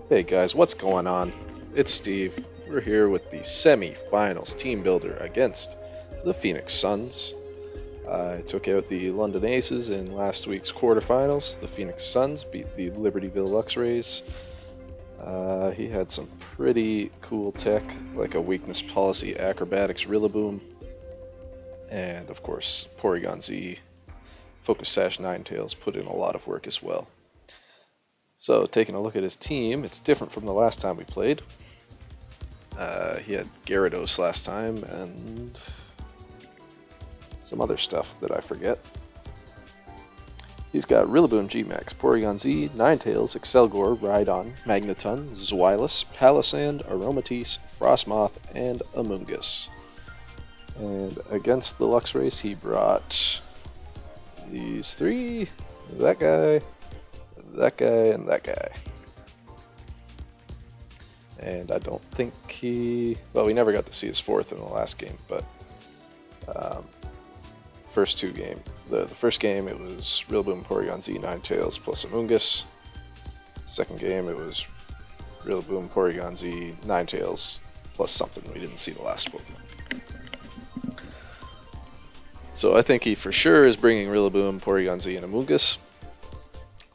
Hey guys, what's going on? It's Steve. We're here with the Semifinals team builder against the Phoenix Suns. I took out the London Aces in last week's quarterfinals. The Phoenix Suns beat the Libertyville Luxrays. He had some pretty cool tech, like a weakness policy acrobatics Rillaboom, and of course Porygon-Z, Focus Sash Ninetales put in a lot of work as well. So, taking a look at his team, it's different from the last time we played. He had Gyarados last time, and some other stuff that I forget. He's got Rillaboom G-Max, Porygon-Z, Ninetales, Excelgor, Rhydon, Magneton, Zweilous, Palisand, Aromatisse, Frostmoth, and Amoonguss. And against the Luxrays, he brought these three, that guy, and that guy. And I don't think well, we never got to see his fourth in the last game, but first two games. The first game, it was Rillaboom, Porygon-Z, Ninetales plus Amoonguss. Second game, it was Rillaboom, Porygon-Z, Ninetales plus something. We didn't see the last one. So I think he for sure is bringing Rillaboom, Porygon-Z, and Amoonguss.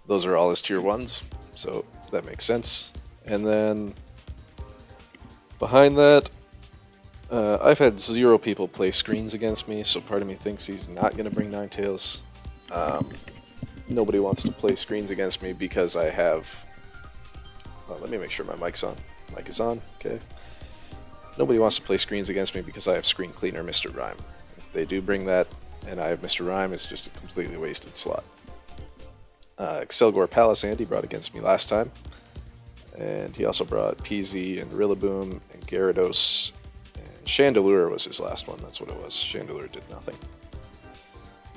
Those are all his tier 1s, so that makes sense. And then behind that, I've had 0 people play screens against me, so part of me thinks he's not going to bring Ninetales. Nobody wants to play screens against me because I have... let me make sure my mic's on. Mic is on, okay. Nobody wants to play screens against me because I have Screen Cleaner Mr. Rhyme. If they do bring that and I have Mr. Rhyme, it's just a completely wasted slot. Excelgor Palisand he brought against me last time, and he also brought PZ and Rillaboom and Gyarados, and Chandelure was his last one. That's what it was. Chandelure did nothing,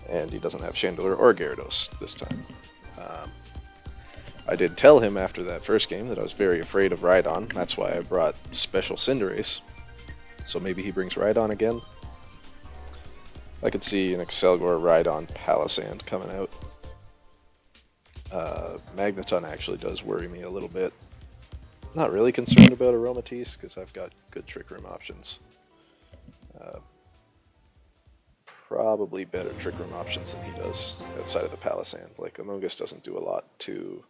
and he doesn't have Chandelure or Gyarados this time. I did tell him after that first game that I was very afraid of Rhydon. That's why I brought Special Cinderace, so maybe he brings Rhydon again. I could see an Excelgor Rhydon Palisand coming out. Magneton actually does worry me a little bit. Not really concerned about Aromatisse because I've got good Trick Room options. Probably better Trick Room options than he does outside of the Palisand. Like, Amoonguss doesn't do a lot to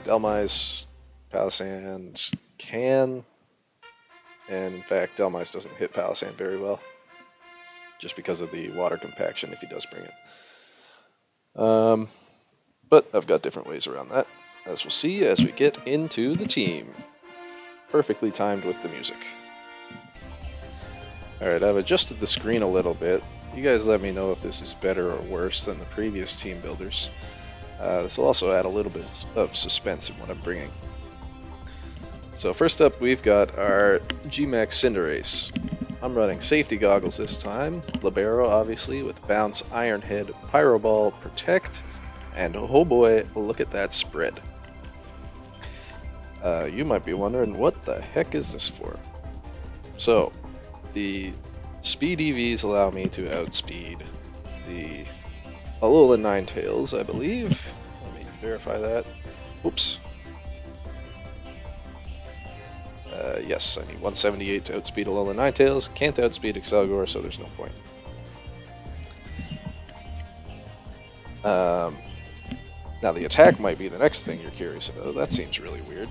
Delmise. Palisand can, and in fact Delmise doesn't hit Palisand very well just because of the water compaction if he does bring it. But I've got different ways around that, as we'll see as we get into the team. Perfectly timed with the music. Alright, I've adjusted the screen a little bit. You guys let me know if this is better or worse than the previous team builders. This will also add a little bit of suspense in what I'm bringing. So first up, we've got our G-Max Cinderace. I'm running Safety Goggles this time, Libero obviously, with Bounce, Iron Head, Pyro Ball, Protect, and oh boy, look at that spread. You might be wondering, what the heck is this for? So, the Speed EVs allow me to outspeed the Alola Ninetales, I believe. Let me verify that. Oops. Yes, I need 178 to outspeed Alola Ninetales. Can't outspeed Excelgor, so there's no point. Now the attack might be the next thing you're curious about. That seems really weird.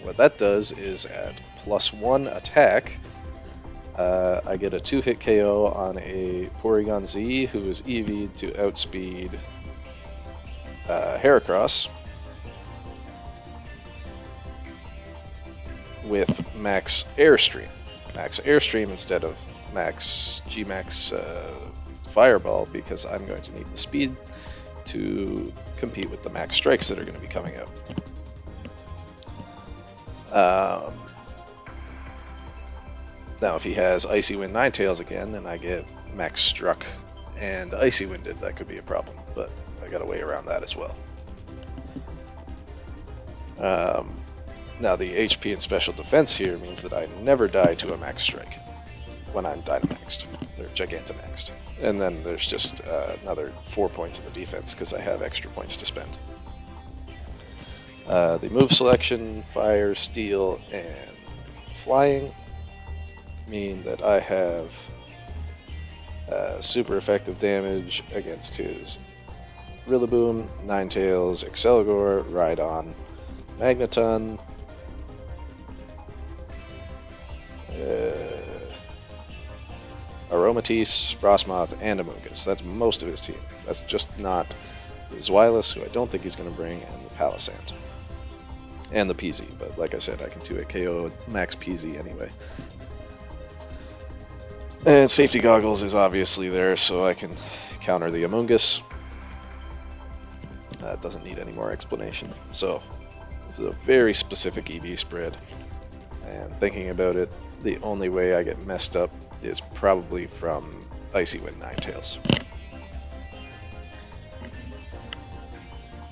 What that does is add +1 attack. I get a 2-hit KO on a Porygon-Z who is EV'd to outspeed Heracross with Max Airstream. Max Airstream instead of Max G-Max Fireball, because I'm going to need the speed to compete with the Max Strikes that are going to be coming out. Now if he has Icy Wind Ninetales again, then I get Max Struck and Icy Winded. That could be a problem, but I got a way around that as well. Now the HP and Special Defense here means that I never die to a Max Strike when I'm Dynamaxed, or Gigantamaxed. And then there's just another 4 points in the defense because I have extra points to spend. The move selection, fire, steel, and flying mean that I have super effective damage against his Rillaboom, Ninetales, Excelgor, Rhydon, Magneton, Aromatisse, Frostmoth, and Amoonguss. That's most of his team. That's just not the Zweilous, who I don't think he's going to bring, and the Palisand. And the PZ, but like I said, I can 2-hit KO max PZ anyway. And Safety Goggles is obviously there, so I can counter the Amoonguss. That doesn't need any more explanation. So, this is a very specific EV spread. And thinking about it, the only way I get messed up is probably from Icy Wind Ninetales.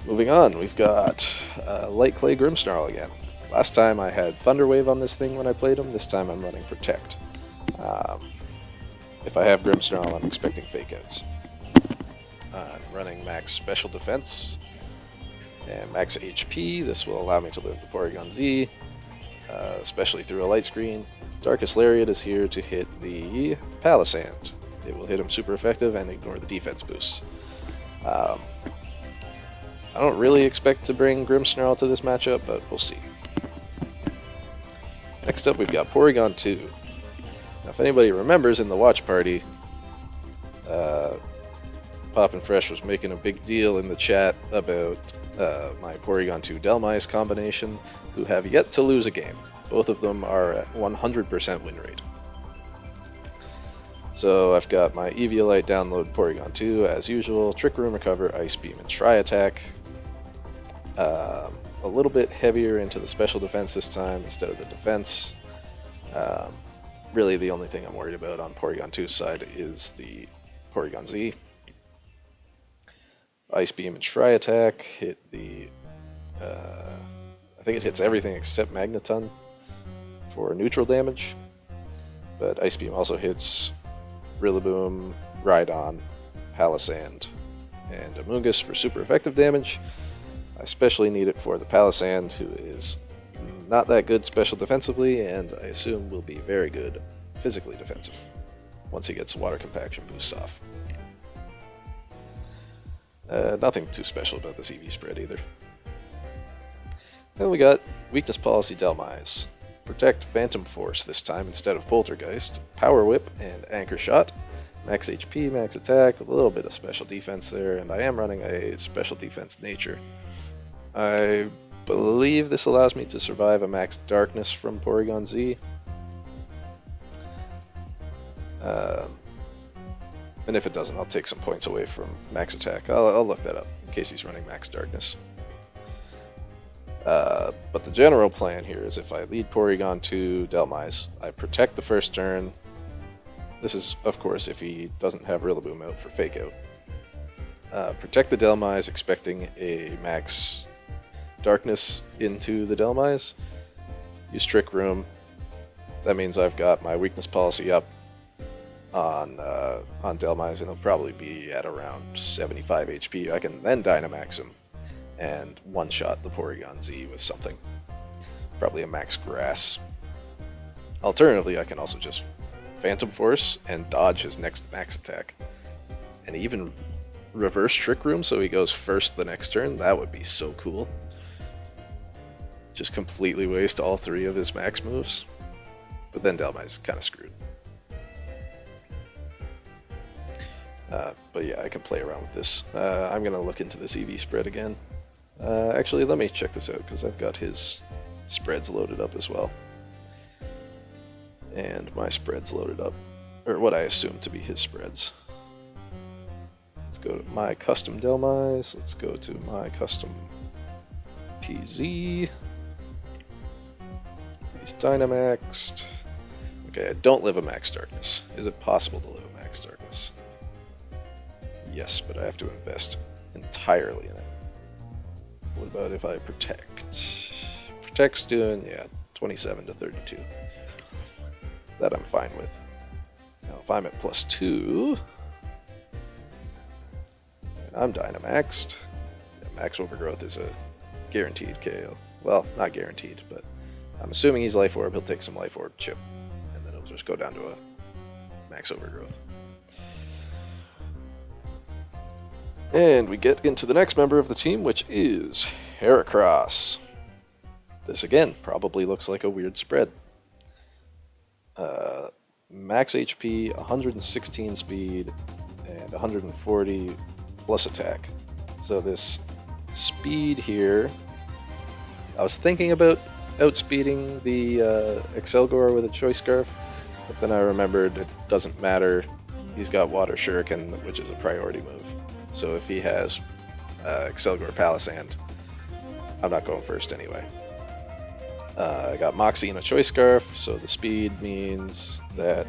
Moving on, we've got Light Clay Grimmsnarl again. Last time I had Thunder Wave on this thing when I played him, this time I'm running Protect. If I have Grimmsnarl, I'm expecting Fake Outs. I'm running max Special Defense and max HP. This will allow me to live the Porygon-Z, especially through a light screen. Darkest Lariat is here to hit the Palisand. It will hit him super effective and ignore the defense boosts. I don't really expect to bring Grimmsnarl to this matchup, but we'll see. Next up, we've got Porygon-Z. Now, if anybody remembers in the watch party, Poppin' Fresh was making a big deal in the chat about my Porygon-Z Delmise combination, who have yet to lose a game. Both of them are at 100% win rate. So I've got my Eviolite download Porygon-Z as usual, Trick Room, Recover, Ice Beam, and Try Attack. A little bit heavier into the special defense this time instead of the defense. Really the only thing I'm worried about on Porygon-Z's side is the Porygon-Z. Ice Beam and Try Attack hit the... I think it hits everything except Magneton for neutral damage. But Ice Beam also hits Rillaboom, Rhydon, Palisand, and Amoonguss for super effective damage. I especially need it for the Palisand, who is not that good special defensively, and I assume will be very good physically defensive once he gets water compaction boosts off. Nothing too special about this EV spread either. Then we got Weakness Policy Delmise. Protect Phantom Force this time instead of Poltergeist. Power Whip and Anchor Shot. Max HP, max attack, a little bit of special defense there, and I am running a special defense nature. I believe this allows me to survive a max darkness from Porygon-Z. And if it doesn't, I'll take some points away from max attack. I'll look that up in case he's running max darkness. But the general plan here is if I lead Porygon to Delmise, I protect the first turn. This is, of course, if he doesn't have Rillaboom out for Fake Out. Protect the Delmise, expecting a max darkness into the Delmise. Use Trick Room. That means I've got my weakness policy up on Delmise, and it'll probably be at around 75 HP. I can then Dynamax him and one-shot the Porygon-Z with something. Probably a max Grass. Alternatively, I can also just Phantom Force and dodge his next max attack. And even reverse Trick Room so he goes first the next turn. That would be so cool. Just completely waste all three of his max moves. But then Delmise is kind of screwed. But yeah, I can play around with this. I'm going to look into this EV spread again. Actually, let me check this out because I've got his spreads loaded up as well. And my spreads loaded up, or what I assume to be his spreads. Let's go to my custom Delmise. Let's go to my custom PZ. He's Dynamaxed. Okay, I don't live a max darkness. Is it possible to live a max darkness? Yes, but I have to invest entirely in it. What about if I protect? Protect's doing, yeah, 27 to 32. That I'm fine with. Now, if I'm at +2, and I'm Dynamaxed, yeah, max overgrowth is a guaranteed KO. Well, not guaranteed, but I'm assuming he's Life Orb. He'll take some Life Orb chip, and then it'll just go down to a max Overgrowth. And we get into the next member of the team, which is Heracross. This again probably looks like a weird spread. Max HP, 116 speed, and 140 plus attack. So this speed here, I was thinking about outspeeding the Excelgor with a Choice Scarf, but then I remembered it doesn't matter. He's got Water Shuriken, which is a priority move. So if he has Excelgor Palisand, I'm not going first anyway. I got Moxie and a Choice Scarf, so the speed means that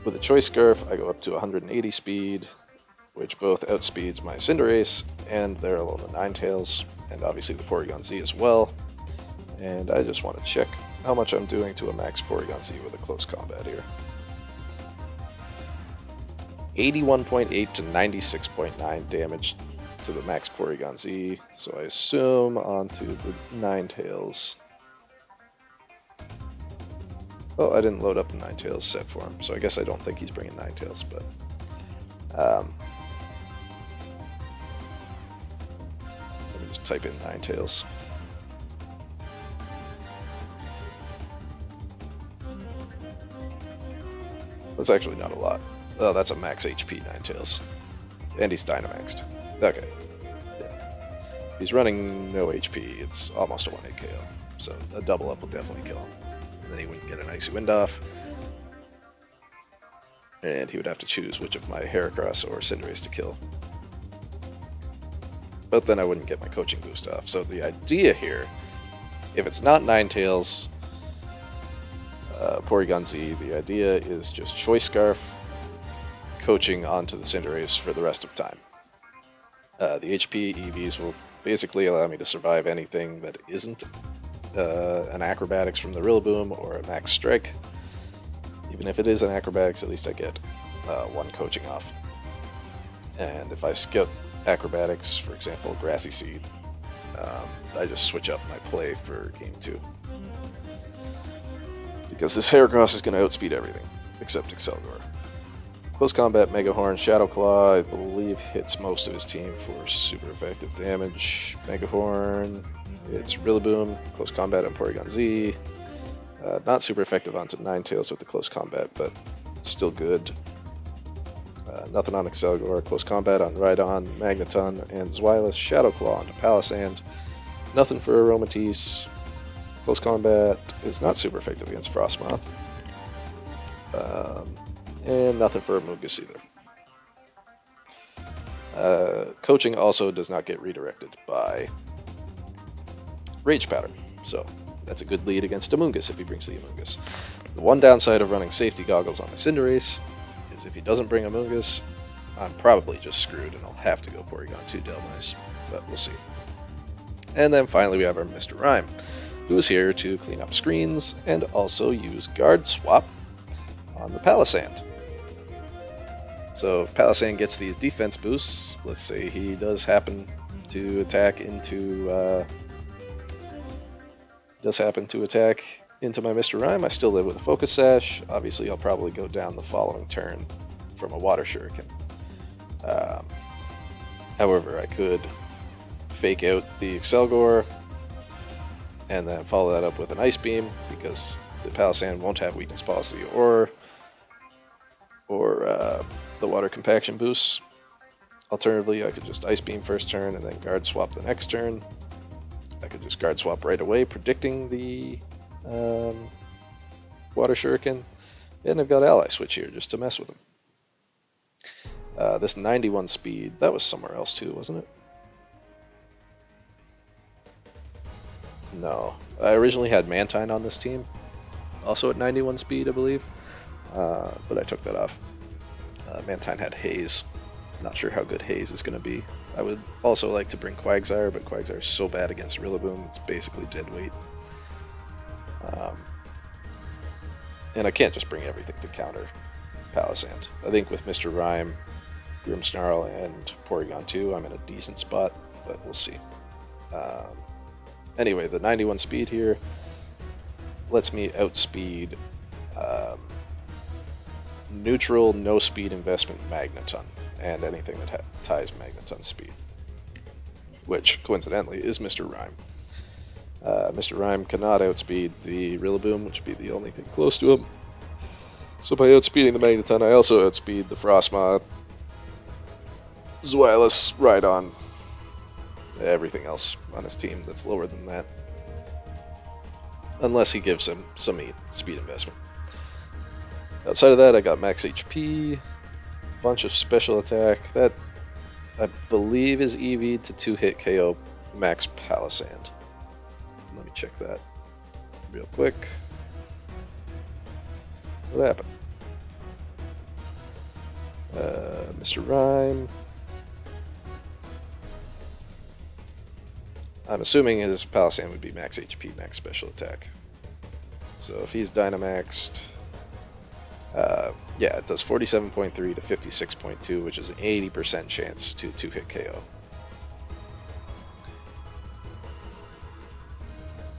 with a Choice Scarf, I go up to 180 speed, which both outspeeds my Cinderace and their Alola Ninetales, and obviously the Porygon-Z as well. And I just want to check how much I'm doing to a max Porygon-Z with a close combat here. 81.8 to 96.9 damage to the max Porygon-Z, so I assume onto the Ninetales. Oh, I didn't load up the Ninetales set for him, so I guess I don't think he's bringing Ninetales, but let me just type in Ninetales. That's actually not a lot. Oh, that's a max HP Ninetales. And he's Dynamaxed. Okay. Yeah. If he's running no HP, it's almost a 1-hit KO. So a double up will definitely kill him. And then he wouldn't get an Icy Wind off. And he would have to choose which of my Heracross or Cinderace to kill. But then I wouldn't get my coaching boost off. So the idea here, if it's not Ninetales, Porygon-Z, the idea is just Choice Scarf, coaching onto the Cinderace for the rest of time. The HP EVs will basically allow me to survive anything that isn't an Acrobatics from the Rillaboom or a Max Strike. Even if it is an Acrobatics, at least I get one coaching off. And if I skip Acrobatics, for example, Grassy Seed, I just switch up my play for Game 2. Because this Heracross is going to outspeed everything, except Excelgor. Close Combat, Mega Horn, Shadow Claw, I believe hits most of his team for super effective damage. Mega Horn, it's Rillaboom, Close Combat on Porygon-Z. Not super effective onto Ninetales with the Close Combat, but still good. Nothing on Excelgor, Close Combat on Rhydon, Magneton, and Zweilous, Shadow Claw onto Palisand. Nothing for Aromatisse. Close Combat is not super effective against Frostmoth. And nothing for Amoonguss either. Coaching also does not get redirected by Rage Powder, so that's a good lead against Amoonguss if he brings the Amoonguss. The one downside of running Safety Goggles on my Cinderace is if he doesn't bring Amoonguss, I'm probably just screwed and I'll have to go Porygon-2 Delmice, but we'll see. And then finally we have our Mr. Rime, who is here to clean up screens and also use Guard Swap on the Palisand. So if Palisand gets these defense boosts, let's say he does happen to attack into my Mr. Rime, I still live with a Focus Sash. Obviously I'll probably go down the following turn from a Water Shuriken. However, I could fake out the Excelgor and then follow that up with an Ice Beam because the Palisand won't have Weakness Policy or the Water Compaction boosts. Alternatively, I could just Ice Beam first turn and then Guard Swap the next turn. I could just Guard Swap right away, predicting the Water Shuriken. And I've got Ally Switch here just to mess with him. This 91 speed, that was somewhere else too, wasn't it? No. I originally had Mantine on this team, also at 91 speed, I believe. But I took that off. Mantine had Haze. Not sure how good Haze is going to be. I would also like to bring Quagsire, but Quagsire is so bad against Rillaboom, it's basically dead weight. And I can't just bring everything to counter Palisand. I think with Mr. Rime, Grimmsnarl, and Porygon-2, I'm in a decent spot, but we'll see. Anyway, the 91 speed here lets me outspeed neutral, no speed investment Magneton, and anything that ties Magneton's speed, which coincidentally is Mr. Rhyme. Mr. Rhyme cannot outspeed the Rillaboom, which would be the only thing close to him. So by outspeeding the Magneton, I also outspeed the Frostmoth, Zweilous, Rhydon, everything else on his team that's lower than that. Unless he gives him some speed investment. Outside of that, I got max HP, bunch of special attack. That, I believe, is EV'd to 2-hit KO max Palisand. Let me check that real quick. What happened? Mr. Rhyme. I'm assuming his Palisand would be max HP, max special attack. So if he's Dynamaxed, yeah, it does 47.3 to 56.2, which is an 80% chance to 2-hit KO.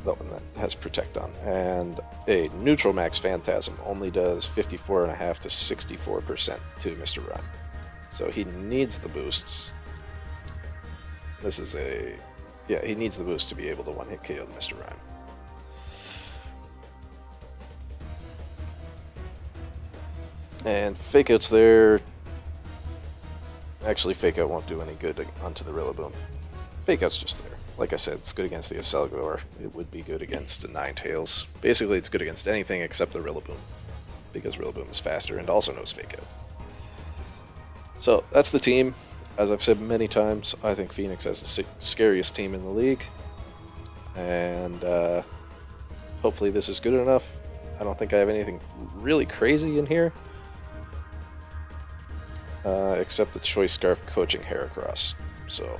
That one that has Protect on. And a neutral max Phantasm only does 54.5 to 64% to Mr. Rhyme. So he needs the boosts. This is a... yeah, he needs the boost to be able to one-hit KO Mr. Rhyme. And Fake Out's there. Actually, Fake Out won't do any good onto the Rillaboom. Fake Out's just there. Like I said, it's good against the Accelgor. It would be good against the Ninetales. Basically, it's good against anything except the Rillaboom, because Rillaboom is faster and also knows Fake Out. So, that's the team. As I've said many times, I think Phoenix has the scariest team in the league. And hopefully this is good enough. I don't think I have anything really crazy in here. Except the Choice Scarf coaching Heracross. So,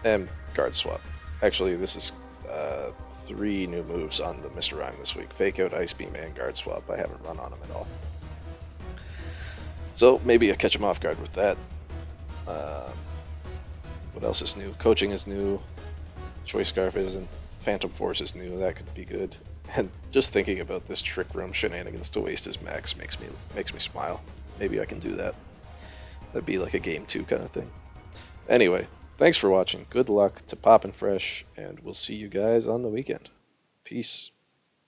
and Guard Swap. Actually, this is 3 new moves on the Mr. Rhyme this week. Fake Out, Ice Beam, and Guard Swap. I haven't run on him at all. So, maybe I catch him off guard with that. What else is new? Coaching is new. Choice Scarf isn't. Phantom Force is new. That could be good. And just thinking about this Trick Room shenanigans to waste his max makes me smile. Maybe I can do that. That'd be like a game 2 kind of thing. Anyway, thanks for watching. Good luck to Poppin' Fresh, and we'll see you guys on the weekend. Peace.